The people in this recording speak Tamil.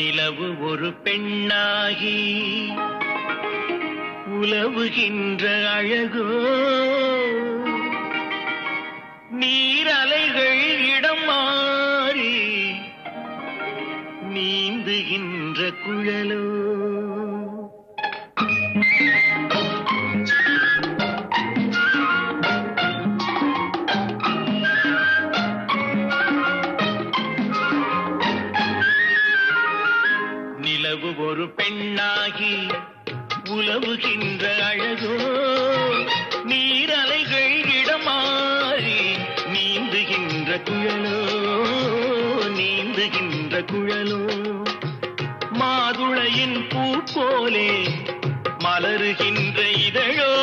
நிலவு ஒரு பெண்ணாகி உலவுகின்ற அழகோ, நீரலைகள் இடம் மாறி நீந்துகின்ற குழலோ. நிலவு ஒரு பெண்ணாகி உலவுகின்ற அழகோ, நீரலைகள் இடமாறி நீந்துகின்ற குழலோ, நீந்துகின்ற குழலோ. மாதுளையின் பூ போலே மலருகின்ற இதழோ,